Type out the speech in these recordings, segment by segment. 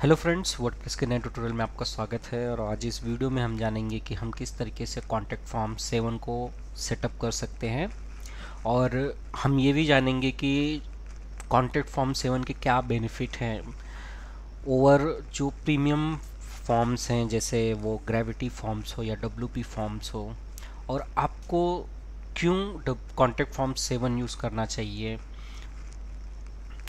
Hello friends, WordPress के नए tutorial में आपका स्वागत है। और आज इस वीडियो में हम जानेंगे कि हम किस तरीके से कॉन्टैक्ट फॉर्म 7 को सेटअप कर सकते हैं। और हम ये भी जानेंगे कि कॉन्टैक्ट फॉर्म 7 के क्या बेनिफिट हैं ओवर जो प्रीमियम फॉर्म्स हैं, जैसे वो ग्रेविटी फॉर्म्स हो या डब्ल्यूपी फॉर्म्स हो, और आपको क्यों कॉन्टैक्ट फॉर्म 7 यूज़ करना चाहिए।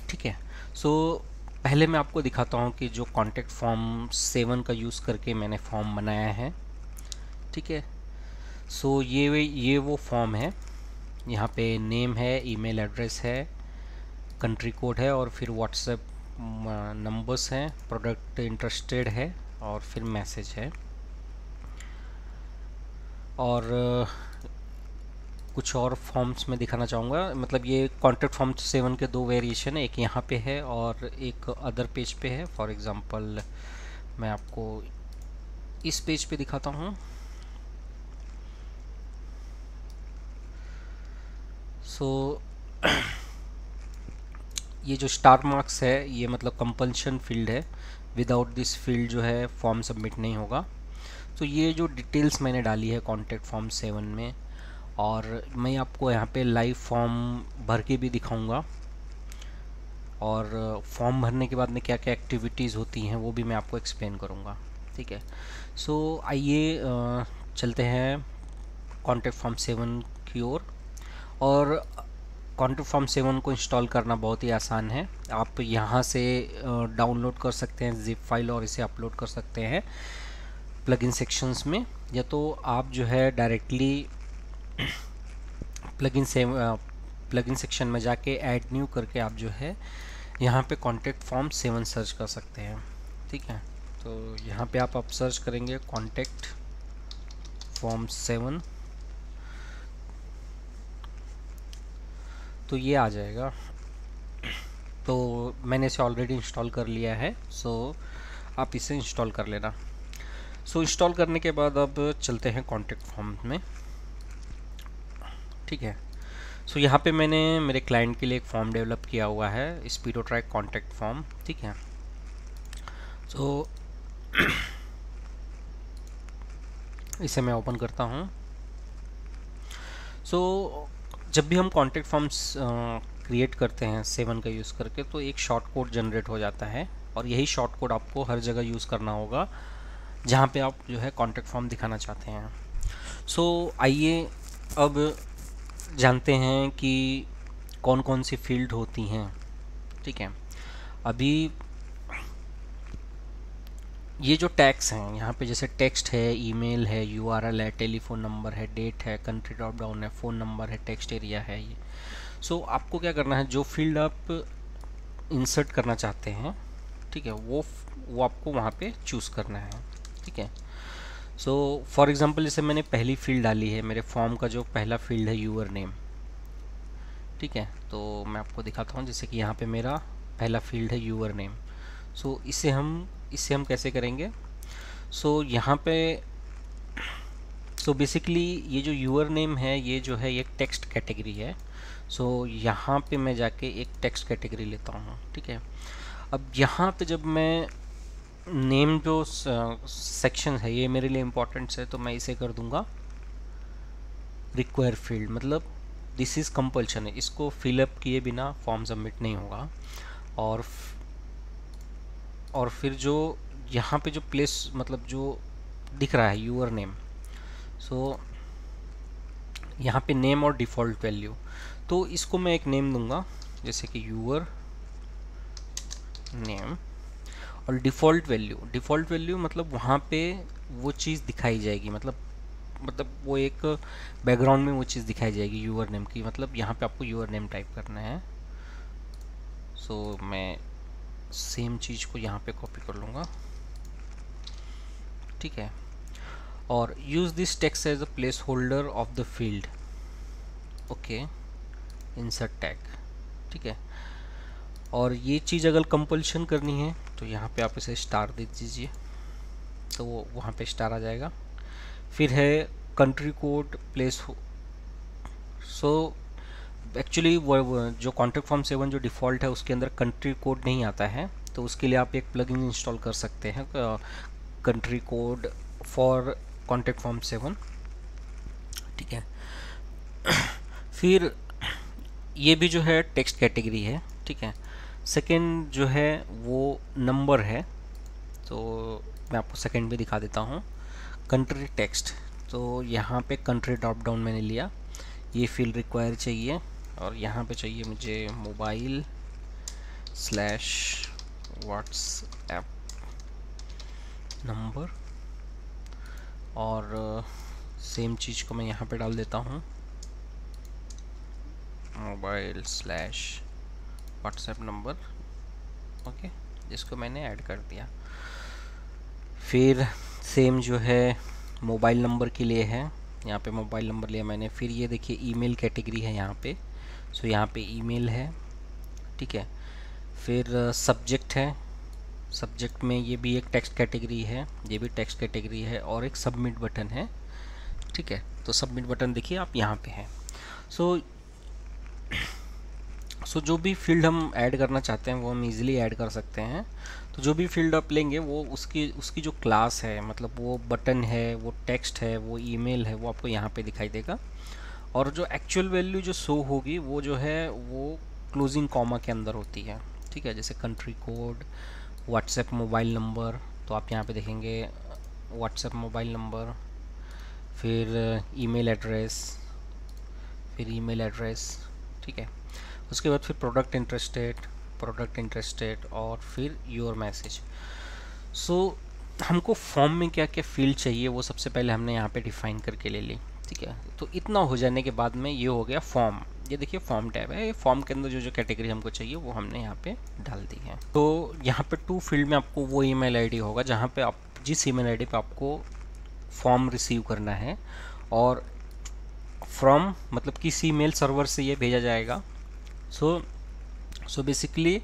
ठीक है। सो पहले मैं आपको दिखाता हूँ कि जो कॉन्टैक्ट फॉर्म 7 का यूज़ करके मैंने फॉर्म बनाया है। ठीक है। सो ये वो फॉर्म है। यहाँ पे नेम है, ईमेल एड्रेस है, कंट्री कोड है, और फिर व्हाट्सएप नंबर्स हैं, प्रोडक्ट इंटरेस्टेड है, और फिर मैसेज है। और कुछ और फॉर्म्स में दिखाना चाहूँगा। मतलब ये कॉन्टैक्ट फॉर्म 7 के दो वेरिएशन है, एक यहाँ पे है और एक अदर पेज पे है। फॉर एग्ज़ाम्पल मैं आपको इस पेज पे दिखाता हूँ। सो ये जो स्टार मार्क्स है, ये मतलब कंपल्शन फील्ड है। विदाउट दिस फील्ड जो है फॉर्म सबमिट नहीं होगा। तो ये जो डिटेल्स मैंने डाली है कॉन्टैक्ट फॉर्म 7 में, और मैं आपको यहाँ पे लाइव फॉर्म भर के भी दिखाऊंगा, और फॉर्म भरने के बाद में क्या क्या एक्टिविटीज़ होती हैं वो भी मैं आपको एक्सप्लेन करूँगा। ठीक है। सो आइए चलते हैं कॉन्टैक्ट फॉर्म 7 की ओर। और कॉन्टैक्ट फॉर्म 7 को इंस्टॉल करना बहुत ही आसान है। आप यहाँ से डाउनलोड कर सकते हैं जिप फाइल और इसे अपलोड कर सकते हैं प्लगइन सेक्शंस में, या तो आप जो है डायरेक्टली प्लगइन सेक्शन में जाके ऐड न्यू करके आप जो है यहाँ पे कॉन्टैक्ट फॉर्म 7 सर्च कर सकते हैं। ठीक है। तो यहाँ पे आप सर्च करेंगे कॉन्टैक्ट फॉर्म 7, तो ये आ जाएगा। तो मैंने इसे ऑलरेडी इंस्टॉल कर लिया है, सो आप इसे इंस्टॉल कर लेना। सो इंस्टॉल करने के बाद अब चलते हैं कॉन्टैक्ट फॉर्म में। ठीक है। सो यहाँ पे मैंने मेरे क्लाइंट के लिए एक फॉर्म डेवलप किया हुआ है, स्पीडो ट्रैक कॉन्टैक्ट फॉर्म। ठीक है। सो इसे मैं ओपन करता हूँ। सो जब भी हम कॉन्टैक्ट फॉर्म्स क्रिएट करते हैं 7 का यूज़ करके, तो एक शॉर्ट कोड जनरेट हो जाता है, और यही शॉर्ट कोड आपको हर जगह यूज़ करना होगा जहाँ पे आप जो है कॉन्टैक्ट फॉर्म दिखाना चाहते हैं। सो आइए अब जानते हैं कि कौन कौन सी फील्ड होती हैं। ठीक है। अभी ये जो टैग्स हैं यहाँ पे, जैसे टेक्स्ट है, ईमेल है, यूआरएल है, टेलीफोन नंबर है, डेट है, कंट्री ड्रॉप डाउन है, फ़ोन नंबर है, टेक्स्ट एरिया है ये। सो आपको क्या करना है, जो फील्ड आप इंसर्ट करना चाहते हैं, ठीक है, वो आपको वहाँ पे चूज़ करना है। ठीक है। सो फॉर एग्जांपल जैसे मैंने पहली फील्ड डाली है, मेरे फॉर्म का जो पहला फील्ड है यूअर नेम। ठीक है। तो मैं आपको दिखाता हूँ, जैसे कि यहाँ पे मेरा पहला फील्ड है यूअर नेम। सो इसे हम कैसे करेंगे। सो यहाँ पे बेसिकली ये जो यूअर नेम है, ये जो है एक टेक्स्ट कैटेगरी है। सो यहाँ पे मैं जाके एक टेक्स्ट कैटेगरी लेता हूँ। ठीक है। अब यहाँ पे जब मैं नेम जो सेक्शन है, ये मेरे लिए इम्पोर्टेंट है, तो मैं इसे कर दूंगा रिक्वायर फील्ड। मतलब दिस इज़ कंपल्शन है, इसको फिलअप किए बिना फॉर्म सबमिट नहीं होगा। और फिर जो यहाँ पे जो प्लेस मतलब जो दिख रहा है यूअर नेम, सो यहाँ पे नेम और डिफ़ॉल्ट वैल्यू, तो इसको मैं एक नेम दूंगा, जैसे कि यूअर नेम। और डिफ़ॉल्ट वैल्यू मतलब वहाँ पे वो चीज़ दिखाई जाएगी, मतलब वो एक बैकग्राउंड में वो चीज़ दिखाई जाएगी यूअर नेम की। मतलब यहाँ पे आपको यूअर नेम टाइप करना है। सो मैं सेम चीज़ को यहाँ पे कॉपी कर लूँगा। ठीक है। और use this text as a placeholder of the field. Okay, insert tag. ठीक है। और ये चीज़ अगर कंपल्शन करनी है तो यहाँ पे आप इसे स्टार दे दीजिए, तो वो वहाँ पे स्टार आ जाएगा। फिर है country code place. So actually वो जो कॉन्टैक्ट फॉर्म 7 जो डिफ़ॉल्ट है, उसके अंदर कंट्री कोड नहीं आता है। तो उसके लिए आप एक प्लगइन इंस्टॉल कर सकते हैं, country code for contact form 7, ठीक है। फिर ये भी जो है टेक्स्ट कैटेगरी है, ठीक है। सेकंड जो है वो नंबर है, तो मैं आपको सेकंड भी दिखा देता हूँ। कंट्री टेक्स्ट, तो यहाँ पे कंट्री ड्रॉप डाउन मैंने लिया, ये फील्ड रिक्वायर चाहिए, और यहाँ पे चाहिए मुझे मोबाइल / व्हाट्सएप नंबर, और सेम चीज़ को मैं यहाँ पे डाल देता हूँ, मोबाइल / व्हाट्सएप नंबर, ओके, जिसको मैंने ऐड कर दिया। फिर सेम जो है मोबाइल नंबर के लिए है, यहाँ पे मोबाइल नंबर लिया मैंने। फिर ये देखिए ईमेल कैटेगरी है यहाँ पे, सो यहाँ पे ईमेल है, ठीक है। फिर सब्जेक्ट है, सब्जेक्ट में ये भी एक टेक्स्ट कैटेगरी है, ये भी टेक्स्ट कैटेगरी है, और एक सबमिट बटन है, ठीक है। तो सबमिट बटन देखिए आप यहाँ पे है। सो जो भी फील्ड हम ऐड करना चाहते हैं वो हम इजीली ऐड कर सकते हैं। तो जो भी फील्ड आप लेंगे वो उसकी जो क्लास है, मतलब वो बटन है, वो टेक्स्ट है, वो ईमेल है, वो आपको यहाँ पे दिखाई देगा। और जो एक्चुअल वैल्यू जो शो होगी वो जो है वो क्लोजिंग कॉमा के अंदर होती है, ठीक है। जैसे country code, WhatsApp mobile number, तो आप यहाँ पे देखेंगे व्हाट्सएप मोबाइल नंबर, फिर ईमेल एड्रेस, ठीक है। उसके बाद फिर प्रोडक्ट इंटरेस्टेड, और फिर योर मैसेज। सो हमको फॉर्म में क्या क्या फील्ड चाहिए वो सबसे पहले हमने यहाँ पे डिफाइन करके ले ली, ठीक है। तो इतना हो जाने के बाद में ये हो गया फॉर्म। ये देखिए फॉर्म टैब है, फॉर्म के अंदर जो जो कैटेगरी हमको चाहिए वो हमने यहाँ पे डाल दी है। तो यहाँ पे 2 फील्ड में आपको वो ईमेल आईडी होगा जहाँ पे आप जिस ईमेल आईडी पे आपको फॉर्म रिसीव करना है, और फ्रॉम मतलब किस ईमेल सर्वर से ये भेजा जाएगा। सो बेसिकली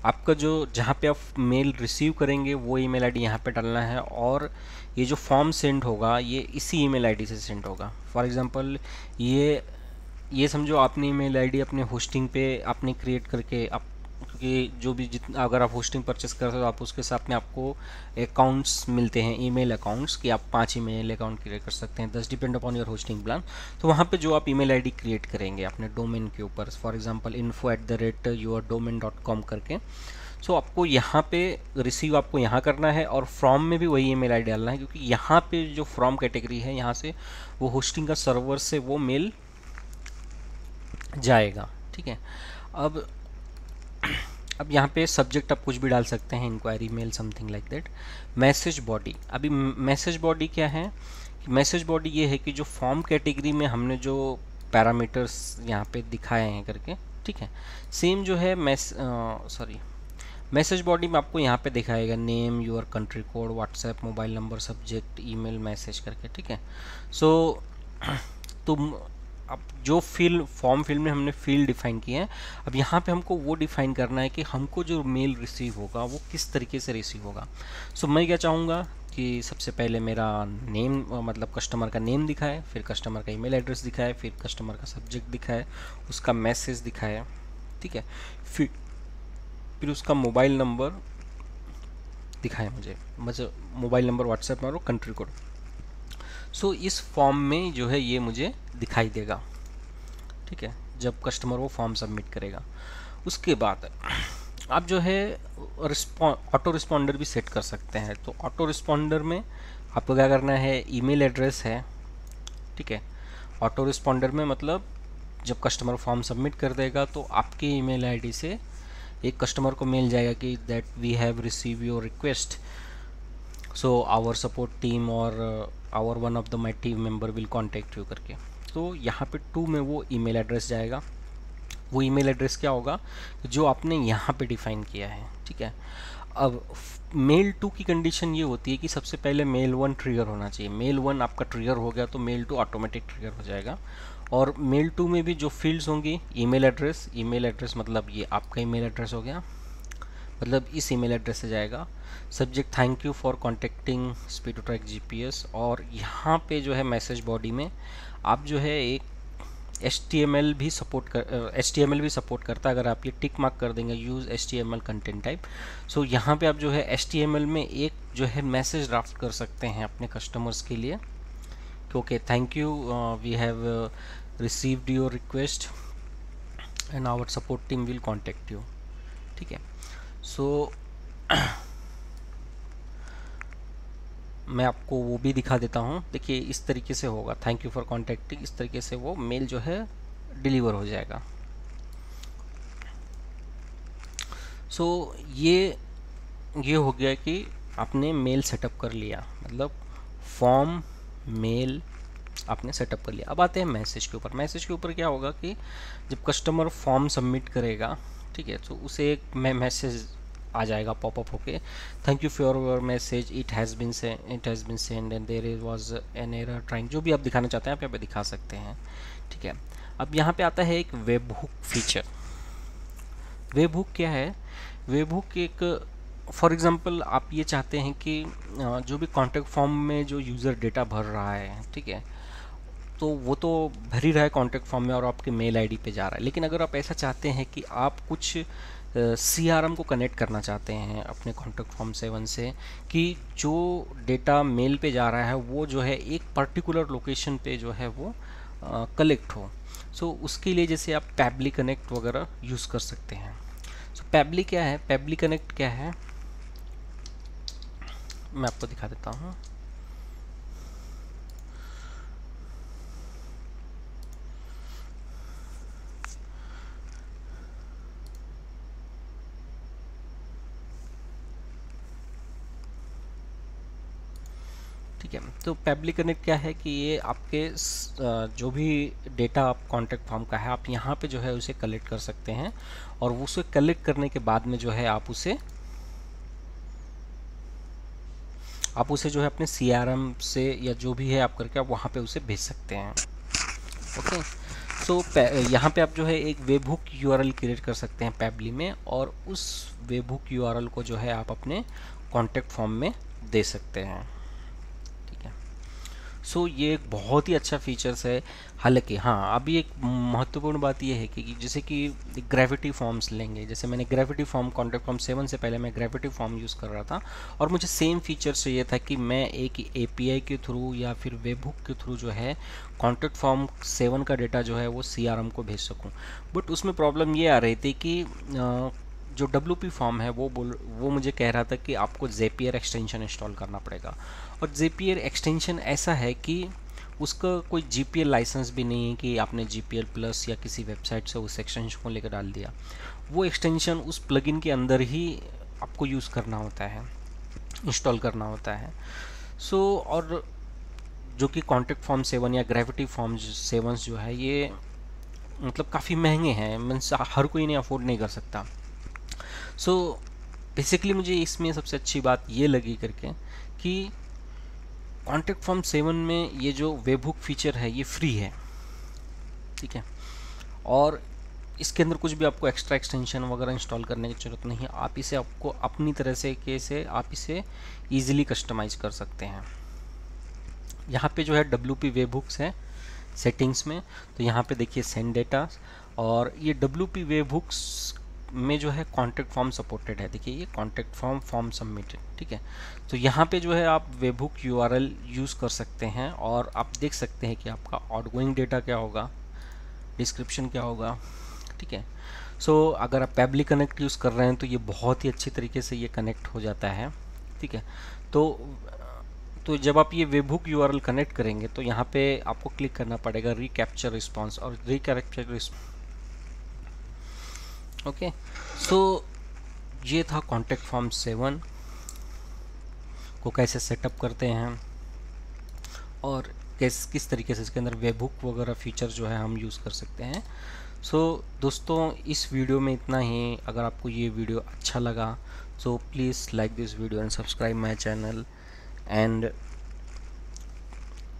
आपका जो जहाँ पे आप मेल रिसीव करेंगे वो ईमेल आईडी यहाँ पे डालना है, और ये जो फॉर्म सेंड होगा ये इसी ईमेल आईडी से सेंड होगा। फॉर एग्जांपल ये समझो आपने ईमेल आईडी अपने होस्टिंग पे आपने क्रिएट करके आप, क्योंकि जो भी जितना अगर आप होस्टिंग परचेस करते हो तो आप उसके साथ में आपको अकाउंट्स मिलते हैं, ईमेल अकाउंट्स, कि आप 5 ईमेल अकाउंट क्रिएट कर सकते हैं, 10 depend upon your hosting plan. तो वहाँ पे जो आप ईमेल आईडी क्रिएट करेंगे अपने डोमेन के ऊपर, फॉर एग्जांपल info@yourdomain.com करके, सो आपको यहाँ पे रिसीव आपको यहाँ करना है, और फ्रॉम में भी वही ईमेल आईडी डालना है, क्योंकि यहाँ पे जो फ्रॉम कैटेगरी है यहाँ से वो होस्टिंग का सर्वर से वो मेल जाएगा, ठीक है। अब यहाँ पे सब्जेक्ट आप कुछ भी डाल सकते हैं, inquiry mail something like that. Message body, अभी मैसेज बॉडी क्या है, मैसेज बॉडी ये है कि जो फॉर्म कैटेगरी में हमने जो पैरामीटर्स यहाँ पे दिखाए हैं करके, ठीक है, सेम जो है मैसेज बॉडी में आपको यहाँ पे दिखाएगा name, your country code, WhatsApp mobile number, subject, email, message करके, ठीक है। सो तुम अब जो फॉर्म फील्ड में हमने फील्ड डिफाइन किए हैं, अब यहाँ पे हमको वो डिफाइन करना है कि हमको जो मेल रिसीव होगा वो किस तरीके से रिसीव होगा। सो मैं क्या चाहूँगा कि सबसे पहले मेरा नेम, मतलब कस्टमर का नेम दिखाए, फिर कस्टमर का ईमेल एड्रेस दिखाए, फिर कस्टमर का सब्जेक्ट दिखाए, उसका मैसेज दिखाए, ठीक है, फिर उसका मोबाइल नंबर दिखाए मुझे, मोबाइल नंबर, व्हाट्सएप नंबर और कंट्री कोड। सो इस फॉर्म में जो है ये मुझे दिखाई देगा, ठीक है, जब कस्टमर वो फॉर्म सबमिट करेगा। उसके बाद आप जो है ऑटो रिस्पॉन्डर भी सेट कर सकते हैं। तो ऑटो रिस्पॉन्डर में आपको क्या करना है, ईमेल एड्रेस है, ठीक है। ऑटो रिस्पॉन्डर में मतलब जब कस्टमर फॉर्म सबमिट कर देगा तो आपके ईमेल आईडी से एक कस्टमर को मेल जाएगा कि that we have receive your request, so our support team और our one of the my team member will contact you करके। तो यहाँ पे 2 में वो ईमेल एड्रेस जाएगा। वो ईमेल एड्रेस क्या होगा जो आपने यहाँ पे डिफाइन किया है, ठीक है। अब मेल 2 की कंडीशन ये होती है कि सबसे पहले मेल 1 ट्रिगर होना चाहिए। मेल 1 आपका ट्रिगर हो गया तो मेल 2 ऑटोमेटिक ट्रिगर हो जाएगा। और मेल 2 में भी जो फील्ड्स होंगी, ईमेल एड्रेस मतलब ये आपका ईमेल एड्रेस हो गया, मतलब इस ईमेल एड्रेस से जाएगा। Subject thank you for contacting speed to track GPS। और यहाँ पे जो है मैसेज बॉडी में आप जो है एक HTML भी सपोर्ट करता है। अगर आप ये टिक मार्क कर देंगे यूज़ HTML कंटेंट टाइप, सो यहाँ पे आप जो है HTML में एक जो है मैसेज ड्राफ्ट कर सकते हैं अपने कस्टमर्स के लिए कि okay thank you, we have received your request and our support team will contact you. ठीक है, सो मैं आपको वो भी दिखा देता हूँ। देखिए इस तरीके से होगा, थैंक यू फॉर कॉन्टेक्टिंग, इस तरीके से वो मेल जो है डिलीवर हो जाएगा। सो ये हो गया कि आपने मेल सेटअप कर लिया, मतलब फॉर्म मेल आपने सेटअप कर लिया। अब आते हैं मैसेज के ऊपर। मैसेज के ऊपर क्या होगा कि जब कस्टमर फॉर्म सबमिट करेगा, ठीक है, तो उसे एक मैसेज आ जाएगा पॉपअप होके, thank you for your message, it has been send and there was an error trying, जो भी आप दिखाना चाहते हैं आप यहाँ पे दिखा सकते हैं। ठीक है, अब यहाँ पे आता है एक web hook feature. Web hook क्या है? वेब हुक एक, फॉर एग्जांपल आप ये चाहते हैं कि जो भी कॉन्टैक्ट फॉर्म में जो यूज़र डेटा भर रहा है, ठीक है, तो वो तो भर ही रहा है कॉन्टैक्ट फॉर्म में और आपके मेल आईडी पे जा रहा है। लेकिन अगर आप ऐसा चाहते हैं कि आप कुछ CRM को कनेक्ट करना चाहते हैं अपने कॉन्टैक्ट फॉर्म 7 से, कि जो डेटा मेल पे जा रहा है वो जो है एक पर्टिकुलर लोकेशन पे जो है वो कलेक्ट हो, सो उसके लिए जैसे आप पैबली कनेक्ट वगैरह यूज़ कर सकते हैं। सो पैबली क्या है? पैबली कनेक्ट क्या है मैं आपको दिखा देता हूँ। ठीक है, तो पैबली कनेक्ट क्या है कि ये आपके जो भी डेटा आप कॉन्टैक्ट फॉर्म का है आप यहाँ पे जो है उसे कलेक्ट कर सकते हैं, और उसे कलेक्ट करने के बाद में जो है आप उसे जो है अपने CRM से या जो भी है आप करके आप वहाँ पे उसे भेज सकते हैं। ओके, सो यहाँ पे आप जो है एक वेब हुक URL क्रिएट कर सकते हैं पैबली में, और उस वेब हुक URL को जो है आप अपने कॉन्टैक्ट फॉर्म में दे सकते हैं। सो ये एक बहुत ही अच्छा फीचर्स है। हालांकि हाँ, अभी एक महत्वपूर्ण बात ये है कि जैसे कि ग्रेविटी फॉर्म्स लेंगे, जैसे मैंने ग्रेविटी फॉर्म कॉन्टैक्ट फॉर्म 7 से पहले मैं ग्रेविटी फॉर्म यूज़ कर रहा था और मुझे सेम फीचर चाहिए था कि मैं एक API के थ्रू या फिर वेब हुक के थ्रू जो है कॉन्टैक्ट फॉर्म 7 का डेटा जो है वो CRM को भेज सकूँ। बट उसमें प्रॉब्लम ये आ रही थी कि जो WP फॉर्म है वो मुझे कह रहा था कि आपको Zapier एक्सटेंशन इंस्टॉल करना पड़ेगा, और Zapier एक्सटेंशन ऐसा है कि उसका कोई GPL लाइसेंस भी नहीं है कि आपने GPL प्लस या किसी वेबसाइट से उस एक्सटेंशन को लेकर डाल दिया। वो एक्सटेंशन उस प्लगइन के अंदर ही आपको यूज़ करना होता है, इंस्टॉल करना होता है। सो और जो कि कॉन्टैक्ट फॉर्म 7 या ग्रेविटी फॉर्म 7 जो है ये मतलब काफ़ी महंगे हैं, मीन्स हर कोई इन्हें अफोर्ड नहीं कर सकता। सो बेसिकली मुझे इसमें सबसे अच्छी बात ये लगी करके कि कॉन्टैक्ट फॉर्म 7 में ये जो वेब हुक फीचर है ये फ्री है, ठीक है, और इसके अंदर कुछ भी आपको एक्स्ट्रा एक्सटेंशन वगैरह इंस्टॉल करने की ज़रूरत नहीं है। आप इसे आपको अपनी तरह से आप इसे ईजिली कस्टमाइज़ कर सकते हैं। यहाँ पे जो है WP वेब हुक्स है सेटिंग्स में, तो यहाँ पे देखिए सेंड डेटा, और ये WP वेब हुक्स में जो है कॉन्टैक्ट फॉर्म सपोर्टेड है। देखिए ये कॉन्टैक्ट फॉर्म सबमिटेड, ठीक है, तो यहाँ पे जो है आप वेब हुक URL यूज़ कर सकते हैं और आप देख सकते हैं कि आपका आउटगोइंग डेटा क्या होगा, डिस्क्रिप्शन क्या होगा, ठीक है। सो अगर आप पैबली कनेक्ट यूज़ कर रहे हैं तो ये बहुत ही अच्छी तरीके से ये कनेक्ट हो जाता है, ठीक है। तो जब आप ये वेब हुक URL कनेक्ट करेंगे तो यहाँ पे आपको क्लिक करना पड़ेगा रिकैप्चर रिस्पॉन्स, और रिकैप्चर ओके। सो ये था कॉन्टैक्ट फॉर्म 7 को कैसे सेटअप करते हैं और किस तरीके से इसके अंदर वेब हुक वगैरह फीचर जो है हम यूज़ कर सकते हैं। सो दोस्तों इस वीडियो में इतना ही। अगर आपको ये वीडियो अच्छा लगा so please like this video and subscribe my channel and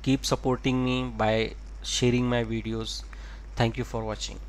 keep supporting me by sharing my videos. Thank you for watching.